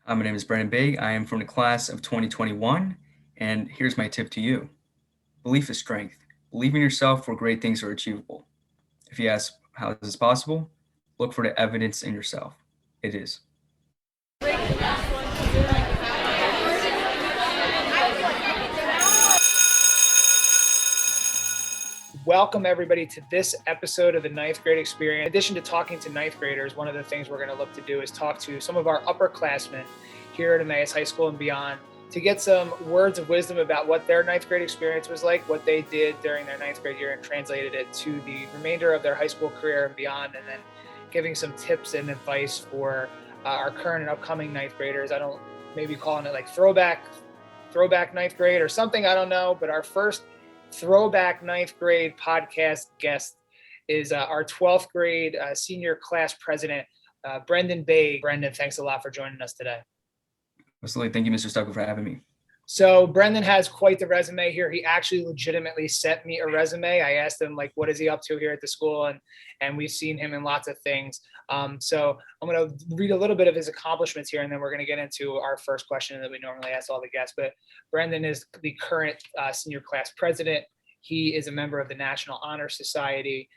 My name is Baig. I am from the class of 2021, and here's my tip to you. Belief is strength. Believe in yourself where great things are achievable. If you ask how is this possible, look for the evidence in yourself. It is. Welcome everybody to this episode of the ninth grade experience. In addition to talking to ninth graders, one of the things we're going to look to do is talk to some of our upperclassmen here at Emmaus High School and beyond to get some words of wisdom about what their ninth grade experience was like, what they did during their ninth grade year, and translated it to the remainder of their high school career and beyond, and then giving some tips and advice for our current and upcoming ninth graders. I don't, maybe calling it like throwback ninth grade or something, I don't know, but our first Throwback ninth grade podcast guest is our 12th grade senior class president, Brendan Baig. Brendan, thanks a lot for joining us today. Absolutely. Thank you, Mr. Stucker, for having me. So Brendan has quite the resume here. He actually legitimately sent me a resume. I asked him, like, what is he up to here at the school? And we've seen him in lots of things. So I'm going to read a little bit of his accomplishments here, and then we're going to get into our first question that we normally ask all the guests. But Brendan is the current senior class president. He is a member of the National Honor Society.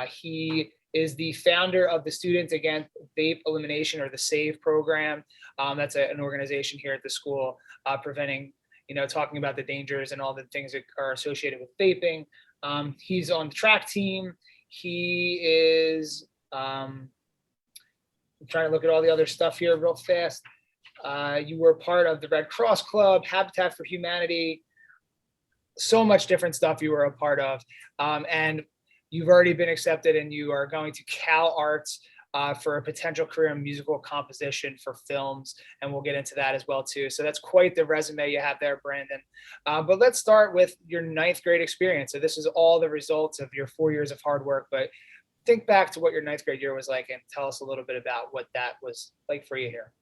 He is the founder of the Students Against Vape Elimination, or the S.A.V.E. program. That's an organization here at the school preventing, talking about the dangers and all the things that are associated with vaping. He's on the track team. He is, I'm trying to look at all the other stuff here real fast. You were part of the Red Cross Club, Habitat for Humanity, so much different stuff you were a part of. And you've already been accepted, and you are going to CALArts for a potential career in musical composition for films. And we'll get into that as well too. So that's quite the resume you have there, Brandon. But let's start with your ninth grade experience. So this is all the results of your 4 years of hard work, but think back to what your ninth grade year was like and tell us a little bit about what that was like for you here.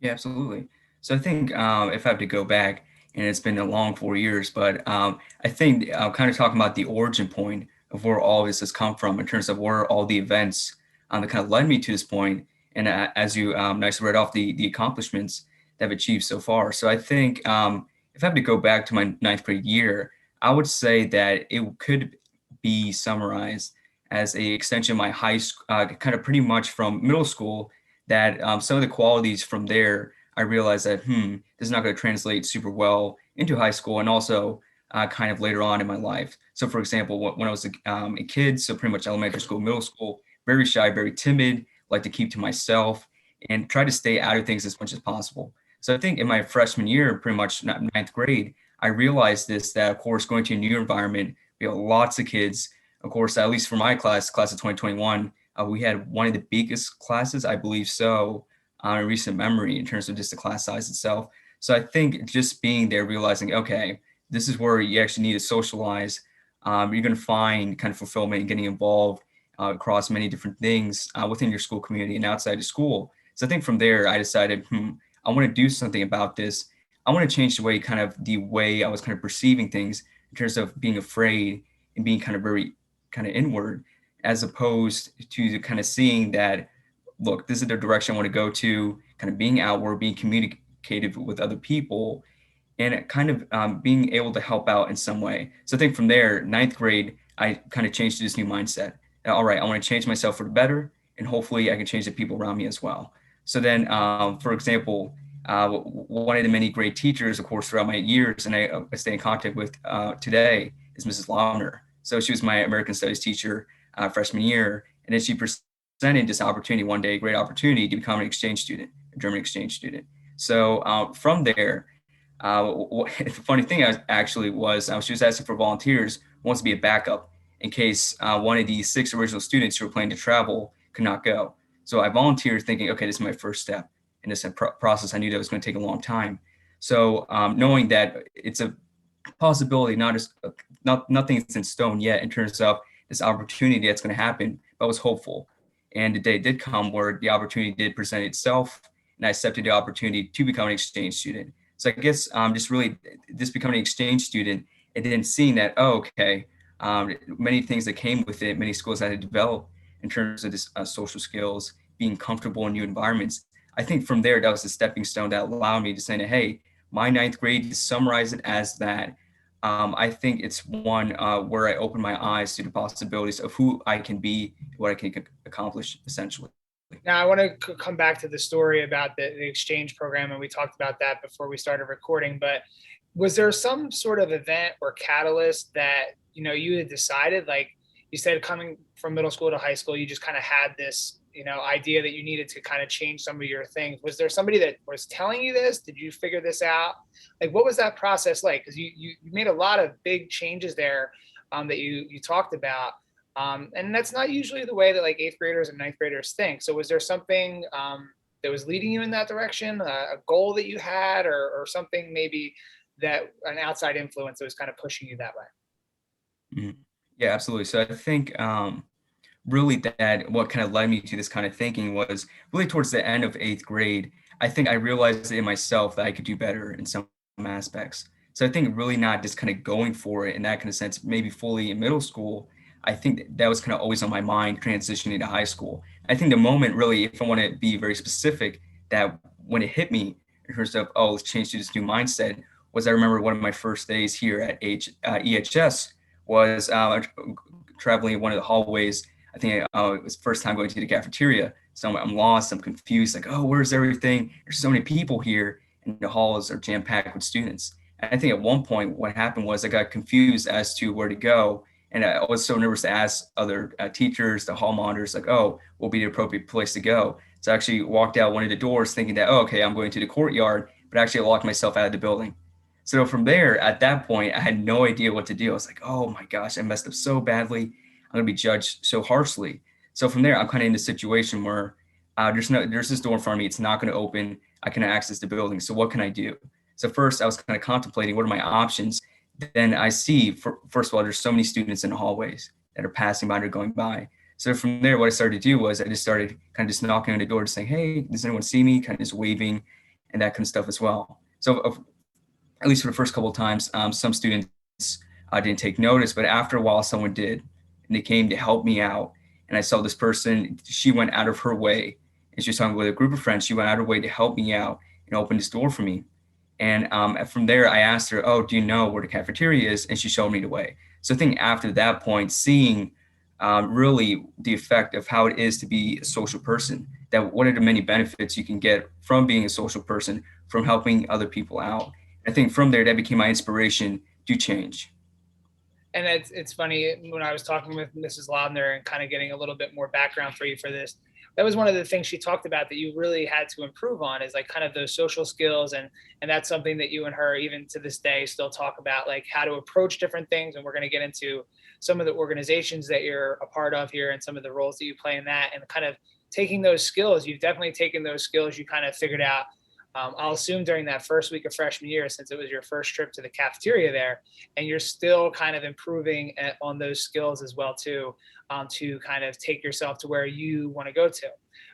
Yeah, absolutely. So I think if I have to go back, and it's been a long 4 years, but I think kind of talking about the origin point of where all of this has come from in terms of where all the events that kind of led me to this point. And as you nicely read off the accomplishments that I've achieved so far. So I think if I have to go back to my ninth grade year, I would say that it could be summarized as a extension of my high school, kind of pretty much from middle school, that some of the qualities from there, I realized that, this is not going to translate super well into high school, and also kind of later on in my life. So for example, when I was a kid, so pretty much elementary school, middle school, very shy, very timid, like to keep to myself and try to stay out of things as much as possible. So I think in my freshman year, pretty much ninth grade, I realized this, that of course, going to a new environment, we have lots of kids. Of course, at least for my class of 2021, we had one of the biggest classes, I believe so, in recent memory in terms of just the class size itself. So I think just being there, realizing, okay, this is where you actually need to socialize. You're going to find kind of fulfillment and getting involved across many different things within your school community and outside of school. So I think from there, I decided, I want to do something about this. I want to change the way I was kind of perceiving things in terms of being afraid and being kind of very kind of inward, as opposed to kind of seeing that, look, this is the direction I want to go to, kind of being outward, being communicative with other people, and kind of being able to help out in some way. So I think from there, ninth grade, I kind of changed to this new mindset. All right, I want to change myself for the better, and hopefully I can change the people around me as well. So then, for example, one of the many great teachers, of course, throughout my years, and I stay in contact with today, is Mrs. Launer. So she was my American Studies teacher freshman year, and then she presented this opportunity one day, a great opportunity to become an exchange student, a German exchange student. So from there, the funny thing was she was asking for volunteers, wants to be a backup in case one of the 6 original students who were planning to travel could not go. So I volunteered thinking, okay, this is my first step in this process. I knew that was going to take a long time. So knowing that it's a possibility, nothing's in stone yet in terms of this opportunity that's going to happen, but I was hopeful. And the day did come where the opportunity did present itself, and I accepted the opportunity to become an exchange student. So I guess just becoming an exchange student, and then seeing that, many things that came with it, many skills I had to develop in terms of this social skills, being comfortable in new environments. I think from there, that was a stepping stone that allowed me to say, hey, my ninth grade, to summarize it as that, I think it's one where I opened my eyes to the possibilities of who I can be, what I can accomplish, essentially. Now, I want to come back to the story about the exchange program, and we talked about that before we started recording. But was there some sort of event or catalyst that you had decided, like you said, coming from middle school to high school, you just kind of had this idea that you needed to kind of change some of your things? Was there somebody that was telling you this? Did you figure this out? Like, what was that process like? Because you made a lot of big changes there that you talked about. And that's not usually the way that like eighth graders and ninth graders think. So was there something that was leading you in that direction, a goal that you had, or something maybe that an outside influence that was kind of pushing you that way? Mhm. Yeah, absolutely. So I think really that what kind of led me to this kind of thinking was really towards the end of eighth grade. I think I realized in myself that I could do better in some aspects. So I think really not just kind of going for it in that kind of sense, maybe fully in middle school. I think that was kind of always on my mind transitioning to high school. I think the moment really, if I want to be very specific, that when it hit me in terms of, oh, let's change to this new mindset, was I remember one of my first days here at EHS was traveling one of the hallways. I think it was the first time going to the cafeteria. So I'm lost, I'm confused, like, oh, where's everything? There's so many people here, and the halls are jam packed with students. And I think at one point, what happened was I got confused as to where to go. And I was so nervous to ask other teachers, the hall monitors, like, oh, what will be the appropriate place to go? So I actually walked out one of the doors thinking that, oh, okay, I'm going to the courtyard, but actually I locked myself out of the building. So from there, at that point, I had no idea what to do. I was like, oh my gosh, I messed up so badly. I'm gonna be judged so harshly. So from there, I'm kind of in a situation where there's this door in front of me. It's not going to open. I cannot access the building. So what can I do? So first, I was kind of contemplating what are my options. Then I see, first of all, there's so many students in the hallways that are passing by or going by. So from there, what I started to do was I just started kind of just knocking on the door, just saying, hey, does anyone see me? Kind of just waving and that kind of stuff as well. So at least for the first couple of times, some students didn't take notice, but after a while, someone did, and they came to help me out. And I saw this person; she went out of her way, and she was talking with a group of friends. She went out of her way to help me out and open this door for me. And from there, I asked her, "Oh, do you know where the cafeteria is?" And she showed me the way. So I think after that point, seeing really the effect of how it is to be a social person, that one of the many benefits you can get from being a social person, from helping other people out. I think from there, that became my inspiration to change. And it's funny, when I was talking with Mrs. Laudner and kind of getting a little bit more background for you for this, that was one of the things she talked about that you really had to improve on, is like kind of those social skills. And that's something that you and her, even to this day, still talk about, like how to approach different things. And we're going to get into some of the organizations that you're a part of here and some of the roles that you play in that, and kind of taking those skills. You've definitely taken those skills, you kind of figured out, I'll assume during that first week of freshman year, since it was your first trip to the cafeteria there, and you're still kind of improving on those skills as well too, to kind of take yourself to where you want to go to.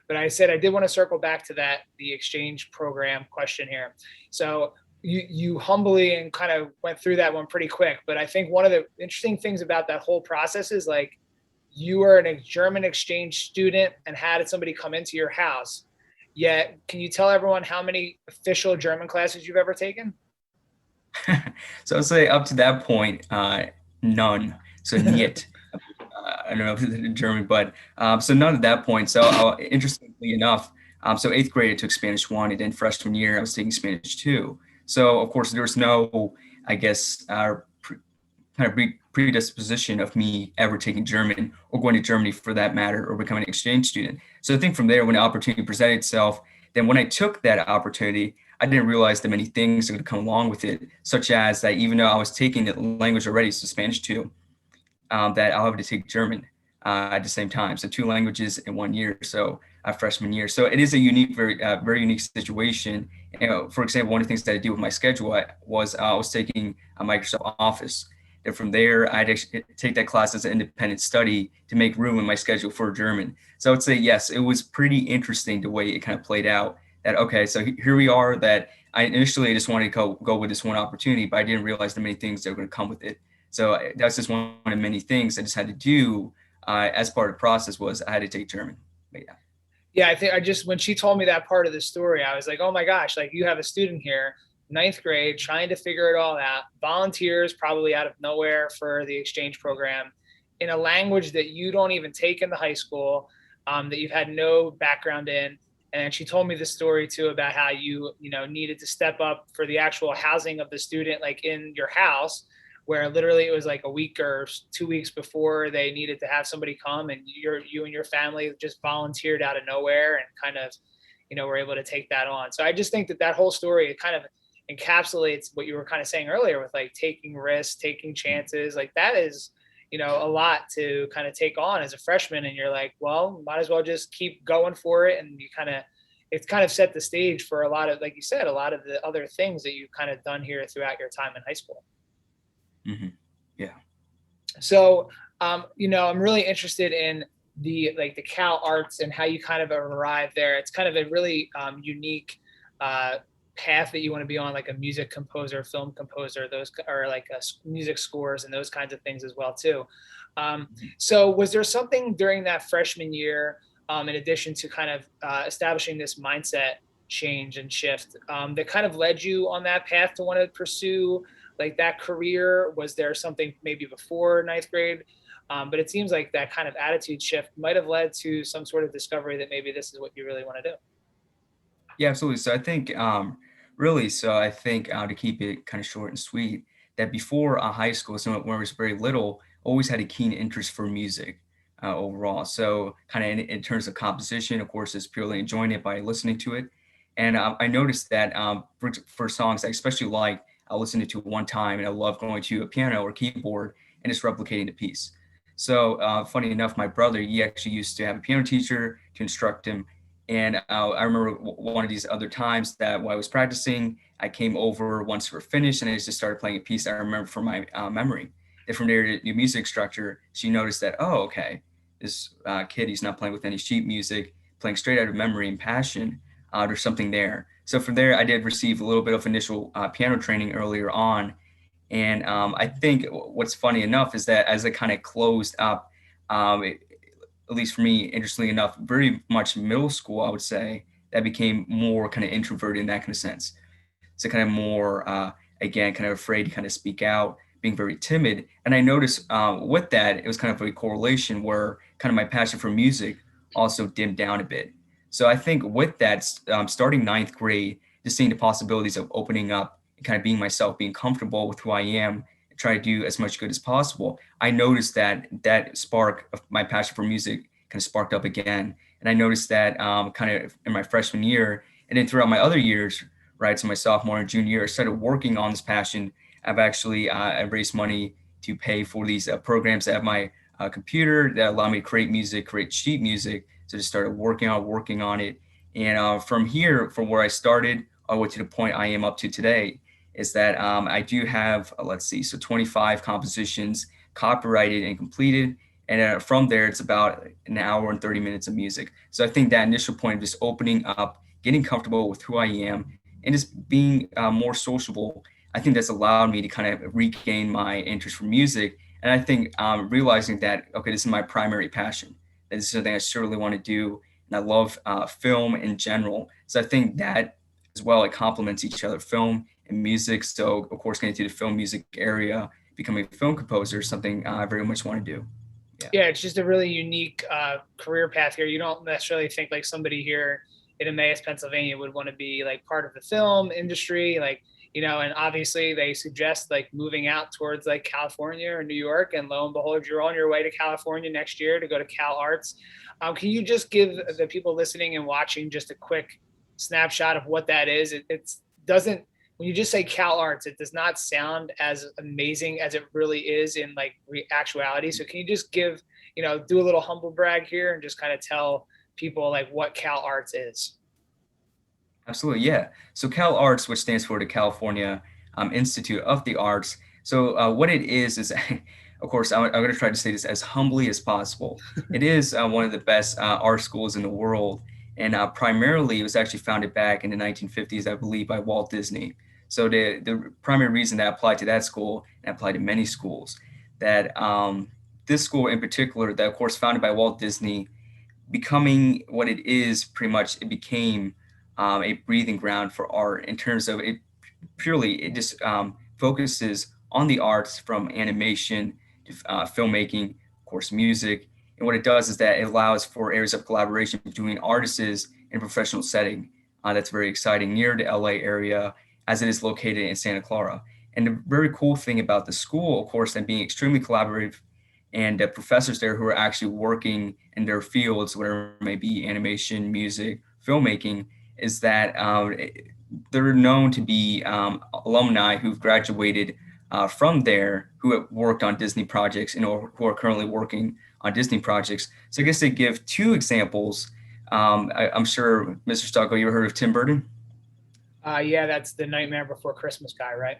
But I said I did want to circle back to the exchange program question here. So you humbly and kind of went through that one pretty quick, but I think one of the interesting things about that whole process is, like, you were a German exchange student and had somebody come into your house. Yet, can you tell everyone how many official German classes you've ever taken? So I'd say up to that point, none. So niet. I don't know if it's in German, but so none at that point. So interestingly enough, so eighth grade I took Spanish 1, and then freshman year I was taking Spanish 2. So of course there's no, I guess, kind of predisposition of me ever taking German or going to Germany for that matter, or becoming an exchange student. So I think from there, when the opportunity presented itself, then when I took that opportunity, I didn't realize the many things that would come along with it, such as that even though I was taking the language already, so Spanish 2, that I'll have to take German at the same time. So 2 languages in 1 year, so freshman year. So it is a unique, very unique situation. For example, one of the things that I do with my schedule I was taking a Microsoft Office. And from there, I'd actually take that class as an independent study to make room in my schedule for German. So I would say, yes, it was pretty interesting the way it kind of played out. That, okay, so here we are, that I initially just wanted to go with this one opportunity, but I didn't realize the many things that were going to come with it. So that's just one of many things I just had to do as part of the process, was I had to take German. But yeah. Yeah, I think I just when she told me that part of the story, I was like, oh my gosh, like you have a student here, ninth grade, trying to figure it all out, volunteers probably out of nowhere for the exchange program in a language that you don't even take in the high school, that you've had no background in. And she told me the story too about how you needed to step up for the actual housing of the student, like in your house, where literally it was like a week or 2 weeks before they needed to have somebody come, and you and your family just volunteered out of nowhere and kind of were able to take that on. So I just think that that whole story, it kind of encapsulates what you were kind of saying earlier with like taking risks, taking chances. Like that is a lot to kind of take on as a freshman, and you're like, well, might as well just keep going for it. And it's kind of set the stage for a lot of, like you said, a lot of the other things that you've kind of done here throughout your time in high school. Yeah. So, I'm really interested in the CALArts and how you kind of arrive there. It's kind of a really unique uh, path that you want to be on, like a music composer, film composer, those or like music scores and those kinds of things as well too. So, was there something during that freshman year, in addition to kind of establishing this mindset change and shift, that kind of led you on that path to want to pursue like that career? Was there something maybe before ninth grade? But it seems like that kind of attitude shift might have led to some sort of discovery that maybe this is what you really want to do. Yeah, absolutely. So I think, really, so I think to keep it kind of short and sweet, that before high school, so when I was very little, always had a keen interest for music overall. So kind of in terms of composition, of course, is purely enjoying it by listening to it. And I noticed that for songs I especially like, I'll listen to it one time and I love going to a piano or keyboard and just replicating the piece. So funny enough, my brother, he actually used to have a piano teacher to instruct him, and I remember one of these other times that while I was practicing, I came over once we were finished and I just started playing a piece I remember from my memory. Then from there, the music instructor, she noticed that, oh, okay, this kid, he's not playing with any sheet music, playing straight out of memory and passion. There's something there. So from there, I did receive a little bit of initial piano training earlier on. And I think what's funny enough is that as it kind of closed up, it, at least for me, interestingly enough, very much middle school, I would say, that became more kind of introverted in that kind of sense. So kind of more, again, kind of afraid to kind of speak out, being very timid. And I noticed with that, it was kind of a correlation where kind of my passion for music also dimmed down a bit. So I think with that, starting ninth grade, just seeing the possibilities of opening up, kind of being myself, being comfortable with who I am, and try to do as much good as possible. I noticed that that spark of my passion for music kind of sparked up again. And I noticed that kind of in my freshman year, and then throughout my other years, right? So my sophomore and junior year, I started working on this passion. I've actually I raised money to pay for these programs that have my computer that allow me to create music, create sheet music. So just started working on it. And from here, from where I started, all the way to the point I am up to today, is that I do have, let's see, so 25 compositions copyrighted and completed. And from there, it's about an hour and 30 minutes of music. So I think that initial point of just opening up, getting comfortable with who I am, and just being more sociable, I think that's allowed me to kind of regain my interest for music. And I think realizing that, okay, this is my primary passion, that this is something I surely want to do. And I love film in general. So I think that as well, it complements each other, film and music. So, of course, getting to the film music area, becoming a film composer is something I very much want to do. Yeah. Yeah, it's just a really unique career path here. You don't necessarily think like somebody here in Emmaus, Pennsylvania would want to be like part of the film industry, like, and obviously they suggest like moving out towards like California or New York. And lo and behold, you're on your way to California next year to go to CalArts. Can you just give the people listening and watching just a quick snapshot of what that is? It doesn't, when you just say CalArts, it does not sound as amazing as it really is in like actuality. So can you just give, do a little humble brag here and just kind of tell people like what CalArts is? Absolutely, yeah. So CalArts, which stands for the California Institute of the Arts. So what it is, of course, I'm going to try to say this as humbly as possible. It is one of the best art schools in the world, and primarily it was actually founded back in the 1950s, I believe, by Walt Disney. So the primary reason that I applied to that school and applied to many schools, that this school in particular, that of course founded by Walt Disney, becoming what it is, pretty much it became a breathing ground for art in terms of it purely, it just focuses on the arts from animation to filmmaking, of course, music. And what it does is that it allows for areas of collaboration between artists in a professional setting. That's very exciting near the LA area as it is located in Santa Clara. And the very cool thing about the school, of course, and being extremely collaborative, and professors there who are actually working in their fields, whatever it may be, animation, music, filmmaking, is that they're known to be alumni who've graduated from there, who have worked on Disney projects and who are currently working on Disney projects. So I guess they give two examples. I'm sure, Mr. Stocko, you ever heard of Tim Burton? Yeah, that's the Nightmare Before Christmas guy, right?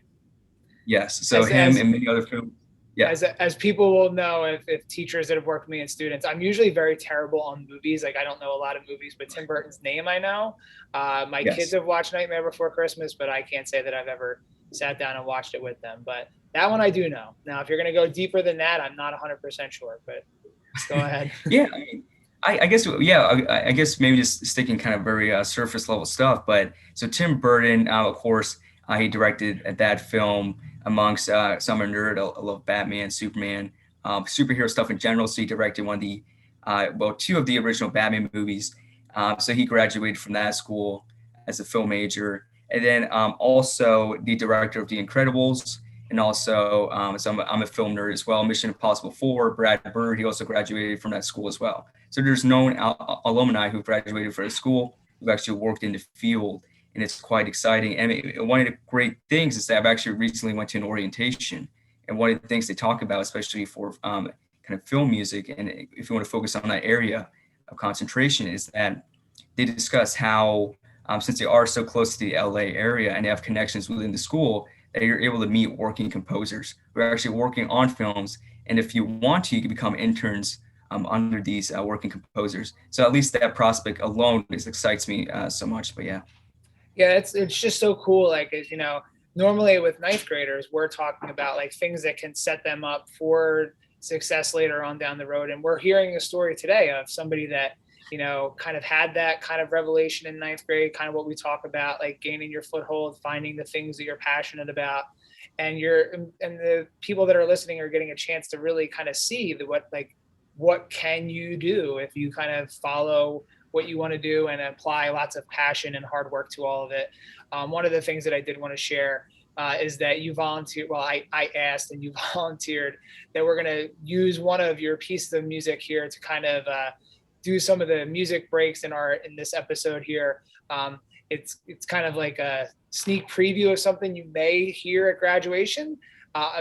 Yes. So As him as and many other films. Yeah. as people will know, if teachers that have worked with me and students, I'm usually very terrible on movies. Like I don't know a lot of movies, but Tim Burton's name I know. My kids Yes. have watched Nightmare Before Christmas, but I can't say that I've ever sat down and watched it with them. But that one I do know. Now, if you're going to go deeper than that, I'm not 100% sure, but go ahead. Yeah. I guess, yeah, I guess maybe just sticking kind of very surface level stuff. But so Tim Burton, of course, he directed that film amongst so I'm a nerd. I love Batman, Superman, superhero stuff in general. So he directed one of the, well, two of the original Batman movies. So he graduated from that school as a film major. And then also the director of The Incredibles. And also, so I'm a film nerd as well. Mission Impossible 4, Brad Bird, he also graduated from that school as well. So there's known alumni who graduated from the school who actually worked in the field, and it's quite exciting. And one of the great things is that I've actually recently went to an orientation, and one of the things they talk about, especially for kind of film music, and if you want to focus on that area of concentration, is that they discuss how since they are so close to the LA area and they have connections within the school, that you're able to meet working composers who are actually working on films. And if you want to, you can become interns under these working composers. So at least that prospect alone just excites me so much. But yeah. Yeah, it's just so cool. Like, you know, normally with ninth graders, we're talking about like things that can set them up for success later on down the road. And we're hearing a story today of somebody that, you know, kind of had that kind of revelation in ninth grade, kind of what we talk about, like gaining your foothold, finding the things that you're passionate about. And the people that are listening are getting a chance to really kind of see what can you do if you kind of follow what you want to do and apply lots of passion and hard work to all of it. One of the things that I did want to share is that you volunteered. Well, I asked and you volunteered that we're going to use one of your pieces of music here to kind of do some of the music breaks in this episode here. It's kind of like a sneak preview of something you may hear at graduation.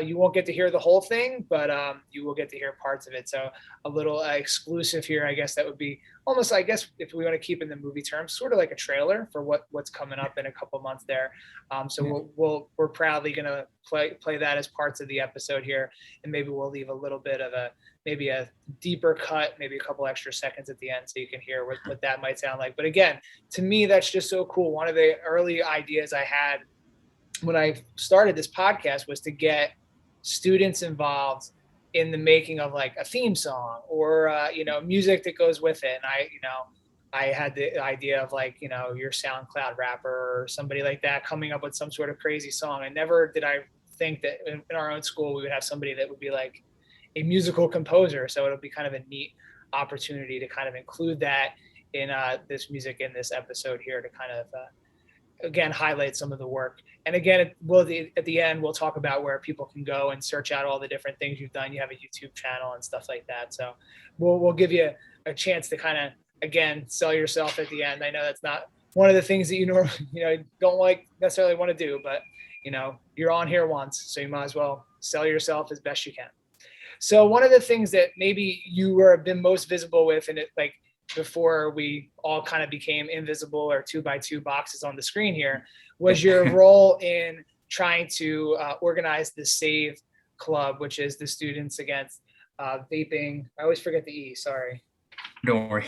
You won't get to hear the whole thing, but you will get to hear parts of it. So a little exclusive here, I guess that would be almost, I guess, if we want to keep in the movie terms, sort of like a trailer for what's coming up in a couple months there. So we're proudly going to play that as parts of the episode here, and maybe we'll leave a little bit of maybe a deeper cut, maybe a couple extra seconds at the end so you can hear what that might sound like. But again, to me, that's just so cool. One of the early ideas I had when I started this podcast was to get students involved in the making of like a theme song or music that goes with it. And I had the idea of like, your SoundCloud rapper or somebody like that coming up with some sort of crazy song. And never did I think that in our own school we would have somebody that would be like a musical composer. So it'll be kind of a neat opportunity to kind of include that in this music in this episode here to kind of again highlight some of the work. And again, at the end we'll talk about where people can go and search out all the different things you've done. You have a YouTube channel and stuff like that, so we'll give you a chance to kind of again sell yourself at the end. I know that's not one of the things that you normally don't like necessarily want to do, but you're on here once, so you might as well sell yourself as best you can. So one of the things that maybe you were been most visible with, and it like before we all kind of became invisible or 2x2 boxes on the screen here, was your role in trying to organize the S.A.V.E club, which is the Students Against Vaping. I always forget the E, sorry. Don't worry.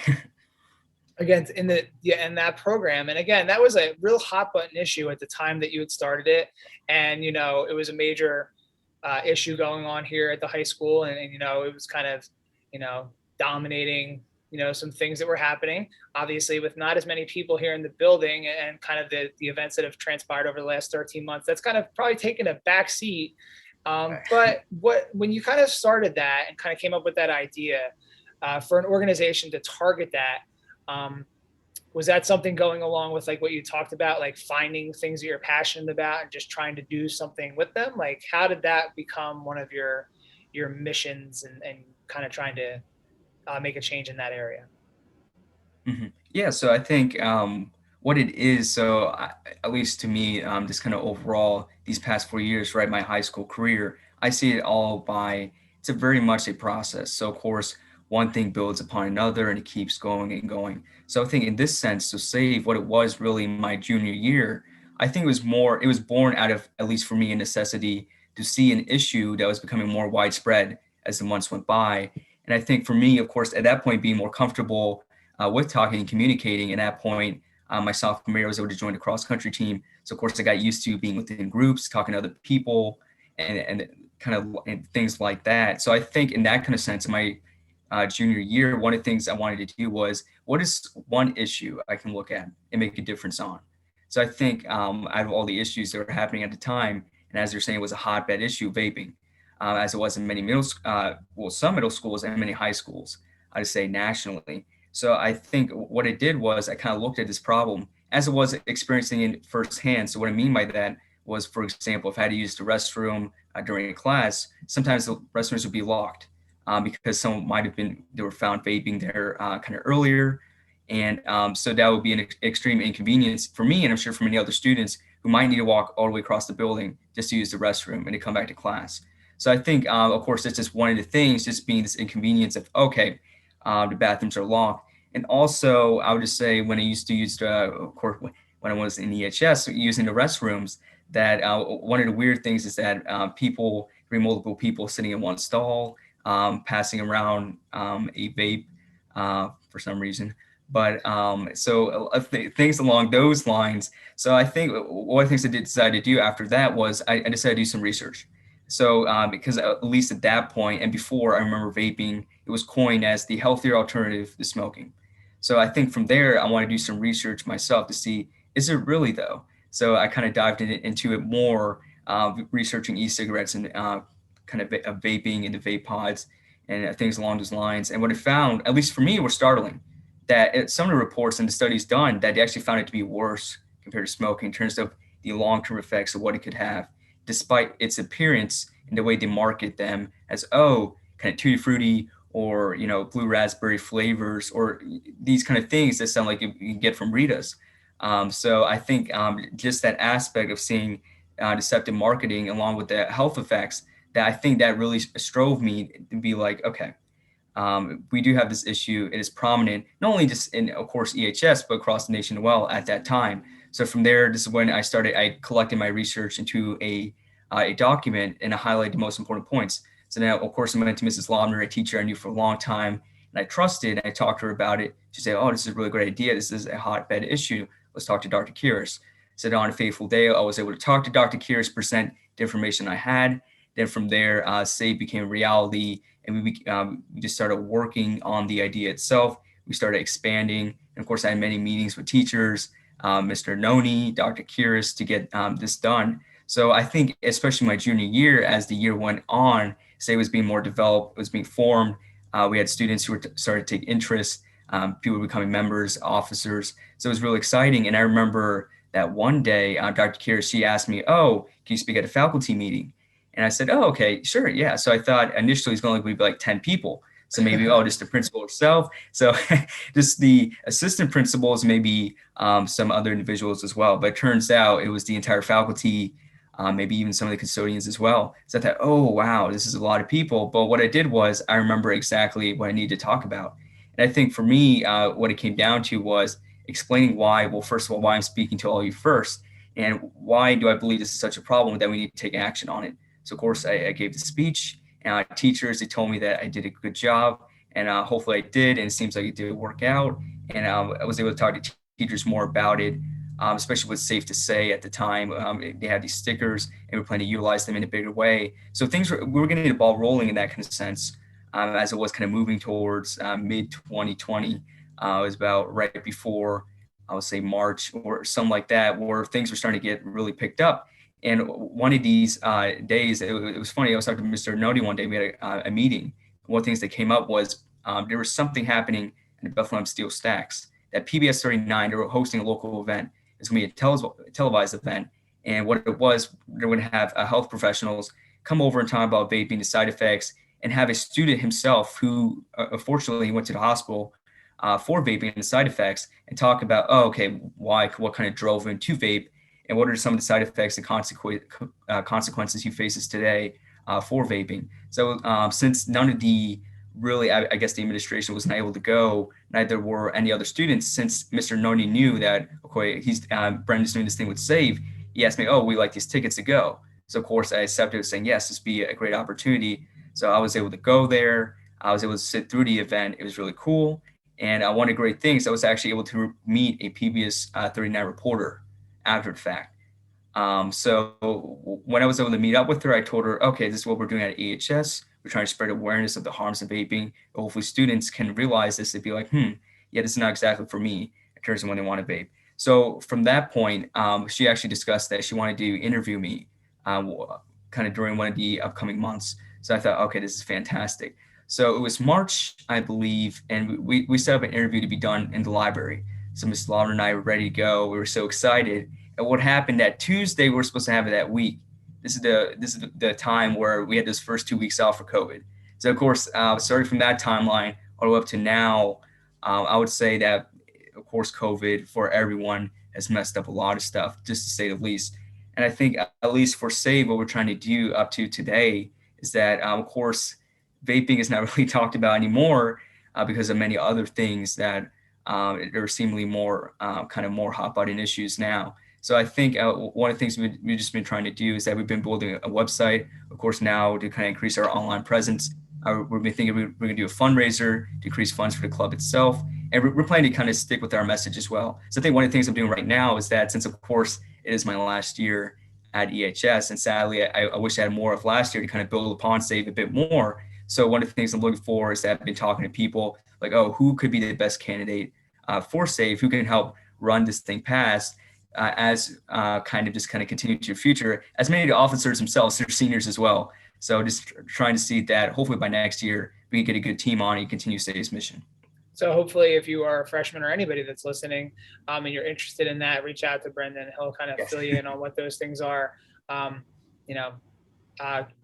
Again, in that program. And again, that was a real hot button issue at the time that you had started it. And, it was a major issue going on here at the high school. And it was kind of, dominating some things that were happening, obviously with not as many people here in the building, and kind of the events that have transpired over the last 13 months, that's kind of probably taken a back seat. But when you kind of started that and kind of came up with that idea for an organization to target that, was that something going along with like what you talked about, like finding things that you're passionate about and just trying to do something with them? Like, how did that become one of your missions, and kind of trying to make a change in that area? Yeah, so I think what it is, at least to me, just kind of overall, these past 4 years, right, my high school career, I see it all by, it's a very much a process. So, of course, one thing builds upon another and it keeps going and going. So, I think in this sense, to save what it was really my junior year, I think it was born out of, at least for me, a necessity to see an issue that was becoming more widespread as the months went by. And I think for me, of course, at that point, being more comfortable with talking and communicating. At that point, my sophomore year, I was able to join the cross country team. So of course, I got used to being within groups, talking to other people, and kind of and things like that. So I think in that kind of sense, in my junior year, one of the things I wanted to do was, what is one issue I can look at and make a difference on? So I think out of all the issues that were happening at the time, and as you're saying, it was a hotbed issue, vaping, as it was in many some middle schools and many high schools, I'd say nationally. So I think what it did was I kind of looked at this problem as it was experiencing it firsthand. So what I mean by that was, for example, if I had to use the restroom during a class, sometimes the restrooms would be locked because someone might have been, they were found vaping there kind of earlier. And so that would be an extreme inconvenience for me, and I'm sure for many other students who might need to walk all the way across the building just to use the restroom and to come back to class. So I think, of course, that's just one of the things, just being this inconvenience of, okay, the bathrooms are locked. And also, I would just say when I used to use, of course, when I was in EHS, using the restrooms, that one of the weird things is that multiple people sitting in one stall, passing around a vape for some reason. But things along those lines. So I think one of the things I decided to do after that was I decided to do some research. So because at least at that point and before, I remember vaping, it was coined as the healthier alternative to smoking. So I think from there, I want to do some research myself to see, is it really though? So I kind of dived into it more, researching e-cigarettes and kind of vaping and the vape pods and things along those lines. And what I found, at least for me, was startling, that some of the reports and the studies done, that they actually found it to be worse compared to smoking in terms of the long-term effects of what it could have, despite its appearance and the way they market them as, oh, kind of tutti frutti, or blue raspberry flavors, or these kind of things that sound like you can get from Rita's. So I think just that aspect of seeing deceptive marketing along with the health effects, that I think that really strove me to be like, okay, we do have this issue. It is prominent, not only just in, of course, EHS, but across the nation as well at that time. So from there, this is when I collected my research into a document, and I highlighted the most important points. So now, of course, I went to Mrs. Laubner, a teacher I knew for a long time, and I trusted, and I talked to her about it. She said, oh, this is a really great idea. This is a hotbed issue. Let's talk to Dr. Kiris. So on a fateful day, I was able to talk to Dr. Kiris, present the information I had. Then from there, S.A.V.E. became a reality, and we just started working on the idea itself. We started expanding. And of course, I had many meetings with teachers, Mr. Noni, Dr. Kiris, to get this done. So I think, especially my junior year, as the year went on, S.A.V.E. was being more developed, it was being formed. We had students who were started to take interest, people becoming members, officers. So it was really exciting. And I remember that one day, Dr. Kiris, she asked me, oh, can you speak at a faculty meeting? And I said, oh, okay, sure, yeah. So I thought initially it's going to be like 10 people. So maybe, oh, just the principal herself. So just the assistant principals, maybe some other individuals as well. But it turns out it was the entire faculty, maybe even some of the custodians as well. So I thought, oh, wow, this is a lot of people. But what I did was I remember exactly what I needed to talk about. And I think for me, what it came down to was explaining why, well, first of all, why I'm speaking to all of you first, and why do I believe this is such a problem that we need to take action on it. So, of course, I gave the speech, and teachers, they told me that I did a good job, and hopefully I did, and it seems like it did work out. And I was able to talk to teachers more about it, especially what's safe to say at the time. They had these stickers, and we were planning to utilize them in a bigger way. So we were getting the ball rolling in that kind of sense. as it was kind of moving towards mid 2020. It was about right before, I would say, March or something like that, where things were starting to get really picked up. And one of these days, it was funny. I was talking to Mr. Nodi one day. We had a meeting. One of the things that came up was there was something happening in the Bethlehem Steel Stacks. That PBS 39, they were hosting a local event. It's going to be a televised event. And what it was, they're going to have health professionals come over and talk about vaping, the side effects, and have a student himself who, unfortunately, went to the hospital for vaping and the side effects, and talk about, oh, okay, why, what kind of drove him to vape, and what are some of the side effects and consequences he faces today for vaping. So since none of the really, I guess the administration wasn't able to go, neither were any other students, since Mr. Noni knew that, okay, Brendan's doing this thing with S.A.V.E, he asked me, oh, we like these tickets to go. So of course I accepted, saying, yes, this would be a great opportunity. So I was able to go there. I was able to sit through the event. It was really cool. And one of the great things, I was actually able to meet a PBS 39 reporter after the fact. So when I was able to meet up with her, I told her, okay, this is what we're doing at EHS. We're trying to spread awareness of the harms of vaping. Hopefully students can realize this and be like, yeah, this is not exactly for me in terms of when they want to vape. So from that point, she actually discussed that she wanted to interview me kind of during one of the upcoming months. So I thought, okay, this is fantastic. So it was March, I believe, and we set up an interview to be done in the library. So Ms. Lauren and I were ready to go. We were so excited. And what happened that Tuesday, we were supposed to have it that week. This is the time where we had those first 2 weeks off for COVID. So of course, starting from that timeline all the way up to now, I would say that, of course, COVID for everyone has messed up a lot of stuff, just to say the least. And I think at least for S.A.V.E, what we're trying to do up to today is that, of course, vaping is not really talked about anymore because of many other things that are seemingly more kind of more hot button issues now. So I think one of the things we've just been trying to do is that we've been building a website, of course, now to kind of increase our online presence. We've been thinking we're going to do a fundraiser to increase funds for the club itself. And we're planning to kind of stick with our message as well. So I think one of the things I'm doing right now is that, since, of course, it is my last year at EHS, and sadly, I wish I had more of last year to kind of build upon S.A.V.E a bit more. So one of the things I'm looking for is that I've been talking to people like, oh, who could be the best candidate for S.A.V.E, who can help run this thing past as kind of just kind of continue to your future, as many of the officers themselves, they're seniors as well. So just trying to see that hopefully by next year, we can get a good team on and continue S.A.V.E.'s mission. So hopefully, if you are a freshman or anybody that's listening and you're interested in that, reach out to Brendan. He'll kind of fill you in on what those things are. You know,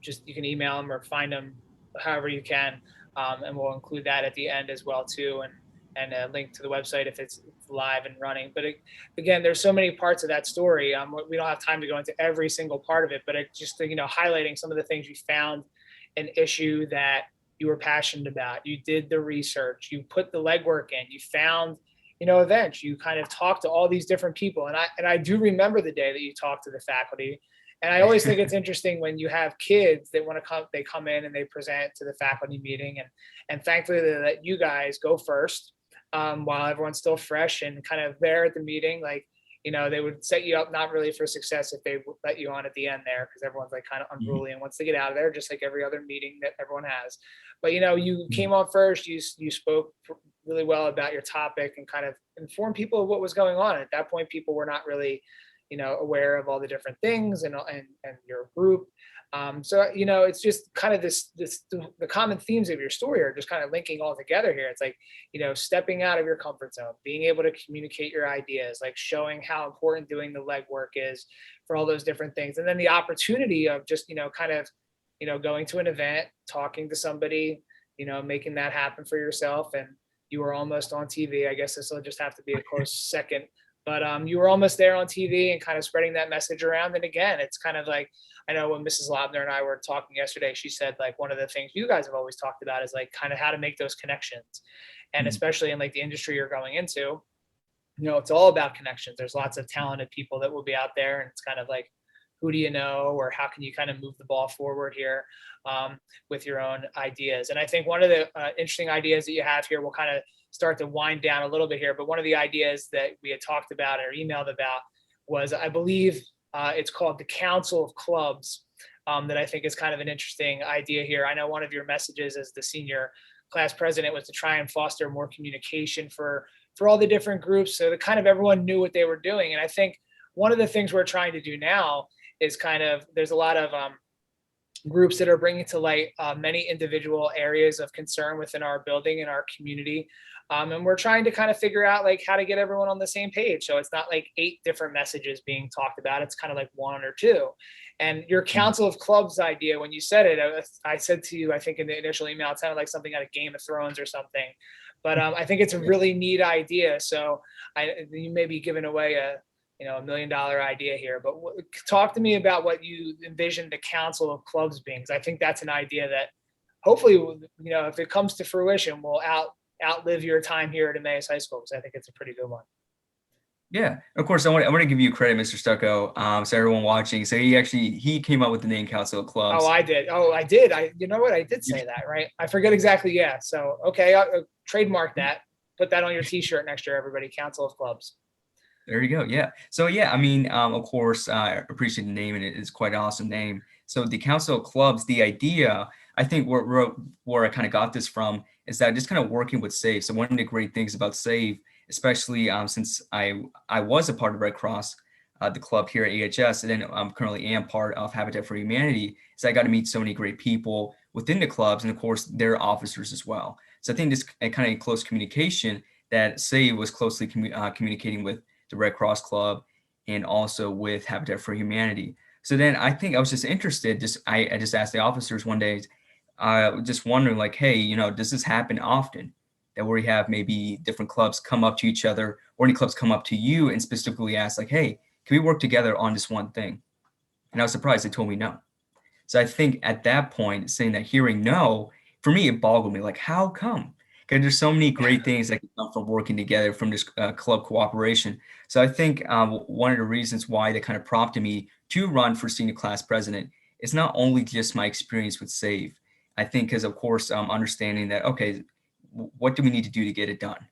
just you can email him or find him however you can, and we'll include that at the end as well too, and a link to the website if it's live and running. But again, there's so many parts of that story. We don't have time to go into every single part of it, but just highlighting some of the things you found an issue that you were passionate about. You did the research, you put the legwork in, you found events, you kind of talked to all these different people. And I do remember the day that you talked to the faculty. And I always think it's interesting when you have kids that want to come, they come in and they present to the faculty meeting, and thankfully they let you guys go first while everyone's still fresh and kind of there at the meeting. Like, they would set you up not really for success if they let you on at the end there, because everyone's like kind of unruly and wants to get out of there, just like every other meeting that everyone has. But you came on first, you spoke really well about your topic and kind of informed people of what was going on. At that point, people were not really aware of all the different things and your group. So it's just kind of the common themes of your story are just kind of linking all together here. It's like, stepping out of your comfort zone, being able to communicate your ideas, like showing how important doing the legwork is for all those different things. And then the opportunity of just, kind of, going to an event, talking to somebody, making that happen for yourself. And you were almost on TV. I guess this will just have to be a close second. But you were almost there on TV and kind of spreading that message around. And again, it's kind of like, I know when Mrs. Lobner and I were talking yesterday, she said like one of the things you guys have always talked about is like kind of how to make those connections. And especially in like the industry you're going into, it's all about connections. There's lots of talented people that will be out there, and it's kind of like, who do you know, or how can you kind of move the ball forward here with your own ideas? And I think one of the interesting ideas that you have here, we'll kind of start to wind down a little bit here, but one of the ideas that we had talked about or emailed about was, I believe it's called the Council of Clubs. that I think is kind of an interesting idea here. I know one of your messages as the senior class president was to try and foster more communication for all the different groups, so that kind of everyone knew what they were doing. And I think one of the things we're trying to do now is kind of, there's a lot of groups that are bringing to light many individual areas of concern within our building and our community. And we're trying to kind of figure out like how to get everyone on the same page. So it's not like 8 different messages being talked about. It's kind of like 1 or 2. And your Mhm. Council of Clubs idea, when you said it, I said to you, I think in the initial email, it sounded like something out of Game of Thrones or something. But I think it's a really neat idea. So you may be giving away a $1 million idea here, but talk to me about what you envision the Council of Clubs being. 'Cause I think that's an idea that hopefully, if it comes to fruition, will outlive your time here at Emmaus High School. Because I think it's a pretty good one. Yeah, of course. I want to give you credit, Mr. Stucco. So everyone watching, so he came up with the name Council of Oh, Clubs. I did. Oh, I did. You know what? I did say that, right? I forget exactly. Yeah. So, okay. I'll trademark that. Put that on your t-shirt next year, everybody. Council of Clubs. There you go. Yeah. So yeah, I mean, of course, I appreciate the name, and it is quite an awesome name. So the Council of Clubs, the idea, I think where I kind of got this from is that just kind of working with S.A.V.E. So one of the great things about S.A.V.E., especially since I was a part of Red Cross, the club here at AHS, and then currently am part of Habitat for Humanity, is I got to meet so many great people within the clubs, and of course their officers as well. So I think this kind of close communication that S.A.V.E. was closely communicating with the Red Cross Club, and also with Habitat for Humanity. So then I think I was just interested. I just asked the officers one day, just wondering like, hey, does this happen often? That where you have maybe different clubs come up to each other, or any clubs come up to you and specifically ask like, hey, can we work together on this one thing? And I was surprised they told me no. So I think at that point, saying that, hearing no, for me, it boggled me. Like, how come? Because there's so many great things that can come from working together from this club cooperation. So I think one of the reasons why that kind of prompted me to run for senior class president is not only just my experience with S.A.V.E. I think because, of course, understanding that, okay, what do we need to do to get it done?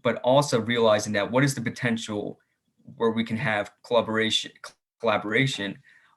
But also realizing that what is the potential where we can have collaboration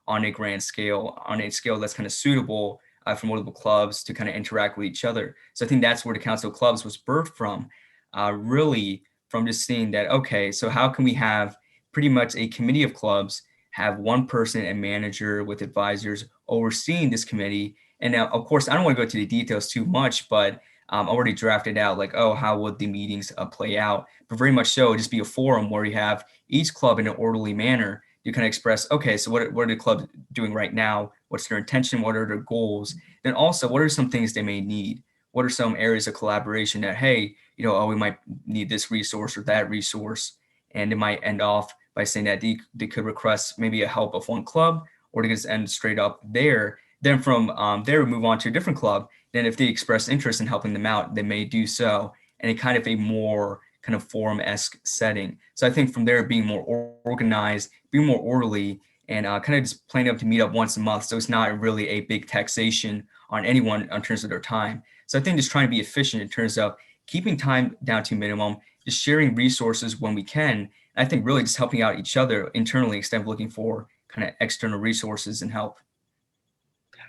on a grand scale, on a scale that's kind of suitable for multiple clubs to kind of interact with each other. So I think that's where the Council of Clubs was birthed from, really from just seeing that, okay, so how can we have pretty much a committee of clubs, have one person, a manager with advisors overseeing this committee. And now, of course, I don't want to go to the details too much, but already drafted out like, oh, how would the meetings play out? But very much so, just be a forum where you have each club in an orderly manner. You kind of express, okay, so what are the clubs doing right now? What's their intention? What are their goals? Then also, what are some things they may need? What are some areas of collaboration that, hey, oh, we might need this resource or that resource? And it might end off by saying that they could request maybe a help of one club, or they just end straight up there. Then from there, we move on to a different club. Then if they express interest in helping them out, they may do so in a kind of a more kind of forum-esque setting. So I think from there, being more organized, being more orderly, and kind of just planning up to meet up once a month. So it's not really a big taxation on anyone in terms of their time. So I think just trying to be efficient in terms of keeping time down to minimum, just sharing resources when we can. And I think really just helping out each other internally instead of looking for kind of external resources and help.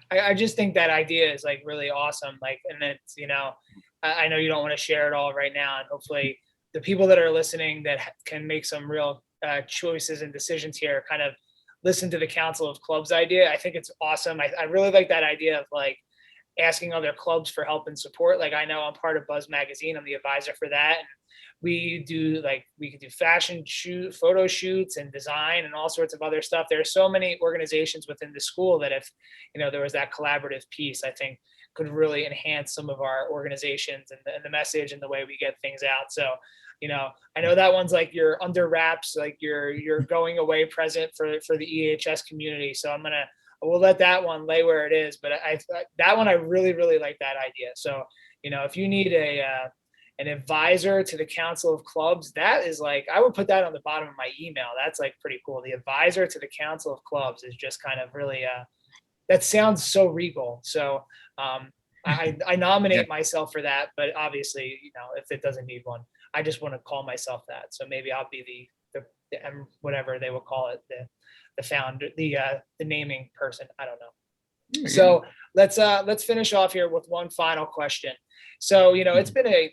I just think that idea is like really awesome. Like, and it's, I know you don't want to share it all right now. And hopefully the people that are listening that can make some real choices and decisions here kind of listen to the Council of Clubs idea. I think it's awesome. I really like that idea of like asking other clubs for help and support. Like I know I'm part of Buzz Magazine. I'm the advisor for that. And we could do photo shoots and design and all sorts of other stuff. There are so many organizations within the school that if there was that collaborative piece, I think could really enhance some of our organizations and the message and the way we get things out. So I know that one's like your under wraps, like your going away present for the EHS community. So we'll let that one lay where it is. But that one I really really like that idea. So if you need an advisor to the Council of Clubs, that is like, I would put that on the bottom of my email. That's like pretty cool. The advisor to the Council of Clubs is just kind of really, that sounds so regal. So I Yeah. nominate myself for that, but obviously, if it doesn't need one, I just want to call myself that. So maybe I'll be the whatever they will call it, the founder, the naming person. I don't know. Yeah. So let's finish off here with one final question. So, it's Mhm. been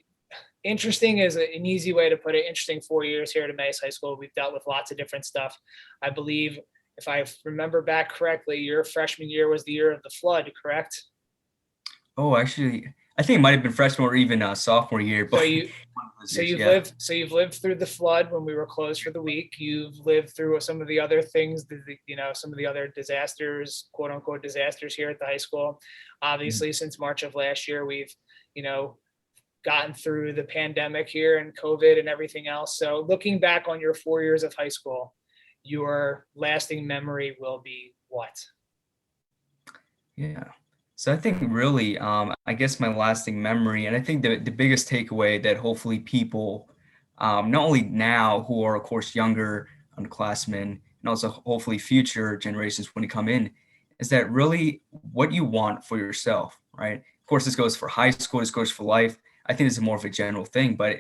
interesting is an easy way to put it. Interesting 4 years here at Emmaus High School. We've dealt with lots of different stuff. I believe, if I remember back correctly, your freshman year was the year of the flood, correct? Oh, actually, I think it might have been freshman or even sophomore year, So but you one of those so years. you've Yeah. lived so you've lived through the flood when we were closed for the week. You've lived through some of the other things, some of the other disasters, quote unquote disasters here at the high school. Mhm. Obviously, since March of last year, we've you know gotten through the pandemic here and COVID and everything else. So looking back on your 4 years of high school, your lasting memory will be what? Yeah. So I think really, I guess my lasting memory, and I think the biggest takeaway that hopefully people, not only now who are of course younger underclassmen, and also hopefully future generations when they come in, is that really what you want for yourself, right? Of course, this goes for high school, this goes for life. I think this is more of a general thing, but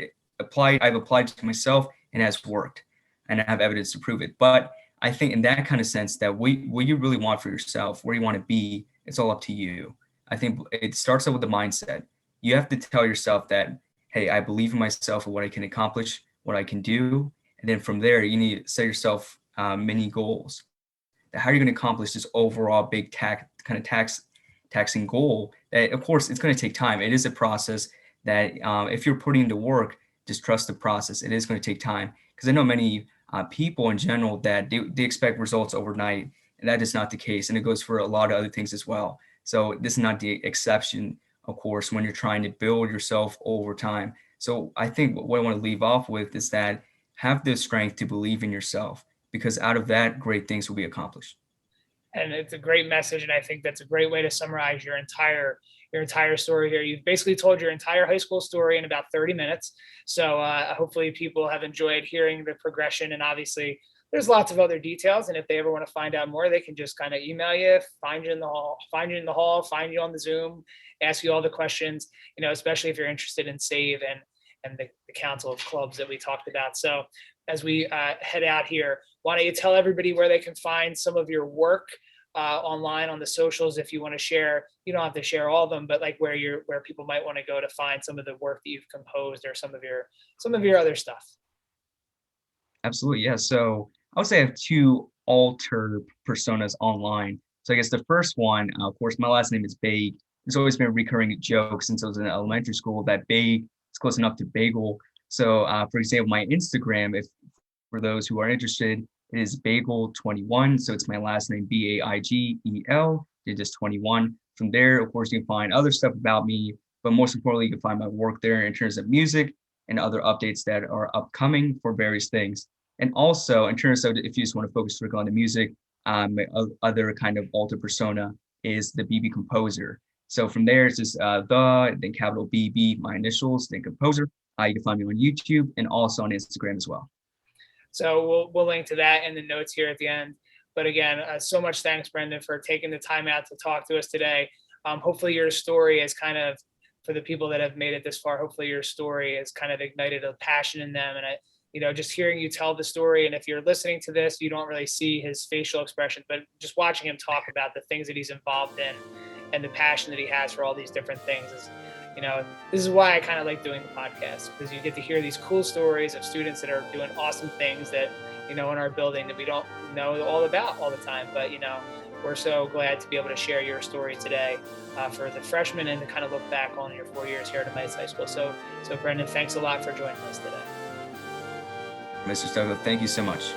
I've applied to myself and it has worked, and I have evidence to prove it. But I think in that kind of sense that what you really want for yourself, where you want to be, it's all up to you. I think it starts out with the mindset. You have to tell yourself that, hey, I believe in myself and what I can accomplish, what I can do. And then from there, you need to set yourself many goals. How are you going to accomplish this overall big taxing goal? That of course it's going to take time. It is a process that if you're putting into work, just trust the process. It is going to take time because I know many people in general that they expect results overnight, and that is not the case. And it goes for a lot of other things as well. So this is not the exception, of course, when you're trying to build yourself over time. So I think what I want to leave off with is that have the strength to believe in yourself because out of that, great things will be accomplished. And it's a great message, and I think that's a great way to summarize your entire story here. You've basically told your entire high school story in about 30 minutes. So hopefully people have enjoyed hearing the progression, and obviously there's lots of other details, and if they ever want to find out more, they can just kind of email you, find you on the Zoom, ask you all the questions, especially if you're interested in S.A.V.E. and the council of clubs that we talked about. So as we head out here, why don't you tell everybody where they can find some of your work online on the socials if you want to share. You don't have to share all of them, but like where people might want to go to find some of the work that you've composed or some of your other stuff. Absolutely, yeah. So I would say I have two alter personas online. So I guess the first one, of course, my last name is Baig. It's always been a recurring joke since I was in elementary school that Baig is close enough to bagel. So, for example, my Instagram, if for those who are interested, it is Bagel21. So it's my last name, Baigel, just 21. From there, of course, you can find other stuff about me, but most importantly, you can find my work there in terms of music and other updates that are upcoming for various things. And also, in terms of if you just want to focus strictly on the music, my other kind of alter persona is the BB Composer. So from there, it's just then capital BB, my initials, then Composer. You can find me on YouTube and also on Instagram as well. So we'll link to that in the notes here at the end. But again, so much thanks, Brendan, for taking the time out to talk to us today. Hopefully, your story is kind of for the people that have made it this far. Hopefully, your story has kind of ignited a passion in them, and just hearing you tell the story. And if you're listening to this, you don't really see his facial expressions, but just watching him talk about the things that he's involved in and the passion that he has for all these different things is this is why I kind of like doing the podcast, because you get to hear these cool stories of students that are doing awesome things that in our building that we don't know all about all the time. But we're so glad to be able to share your story today for the freshmen and to kind of look back on your 4 years here at Emmaus High School. So Brendan, thanks a lot for joining us today. Mr. Stogo, thank you so much.